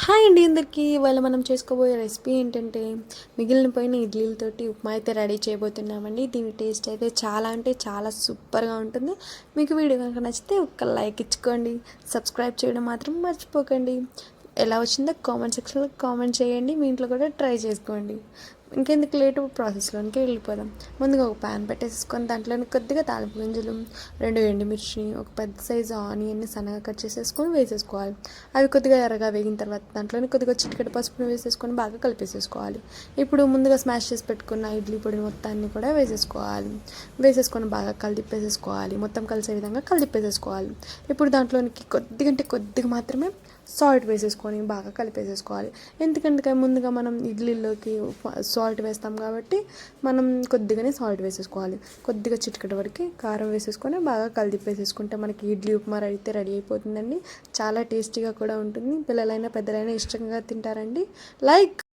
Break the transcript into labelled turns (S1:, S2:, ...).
S1: Hi అండి అందరికీ. ఇవాళ మనం చేసుకోబోయే రెసిపీ ఏంటంటే మిగిలిపోయిన ఇడ్లీలతోటి ఉప్మా అయితే రెడీ చేయబోతున్నామండి. దీని టేస్ట్ అయితే చాలా అంటే చాలా సూపర్గా ఉంటుంది. మీకు వీడియో కనుక నచ్చితే ఒక లైక్ ఇచ్చుకోండి, సబ్స్క్రైబ్ చేయడం మాత్రం మర్చిపోకండి. ఎలా వచ్చిందో కామెంట్ సెక్షన్లో కామెంట్ చేయండి. మీ ఇంట్లో కూడా ట్రై చేసుకోండి. ఇంకెందుకు లేటు, ప్రాసెస్లోనికి వెళ్ళిపోదాం. ముందుగా ఒక ప్యాన్ పెట్టేసుకొని దాంట్లోని కొద్దిగా తాలింపు గింజలు, 2 ఎండుమిర్చి, ఒక పెద్ద సైజు ఆనియన్ని సన్నగా కట్ చేసేసుకొని వేసేసుకోవాలి. అవి కొద్దిగా ఎర్రగా వేగిన తర్వాత దాంట్లోని కొద్దిగా చిటికెడు పసుపును వేసేసుకొని బాగా కలిపేసేసుకోవాలి. ఇప్పుడు ముందుగా స్మాష్ చేసి పెట్టుకున్న ఇడ్లీ పొడి మొత్తాన్ని కూడా వేసేసుకొని బాగా కలిపేసేసుకోవాలి. మొత్తం కలిసే విధంగా కలిపేసేసుకోవాలి. ఇప్పుడు దాంట్లోనికి కొద్దిగా మాత్రమే సాల్ట్ వేసేసుకొని బాగా కలిపేసేసుకోవాలి. ఎందుకంటే ముందుగా మనం ఇడ్లీలోకి సాల్ట్ వేస్తాం కాబట్టి మనం కొద్దిగానే సాల్ట్ వేసేసుకోవాలి. కొద్దిగా చిటికెడు వరకు కారం వేసేసుకొని బాగా కలిపేసేసుకుంటే మనకి ఇడ్లీ ఉప్మా రెడీ అయిపోతుందండి. చాలా టేస్టీగా కూడా ఉంటుంది. పిల్లలైనా పెద్దలైనా ఇష్టంగా తింటారండి. లైక్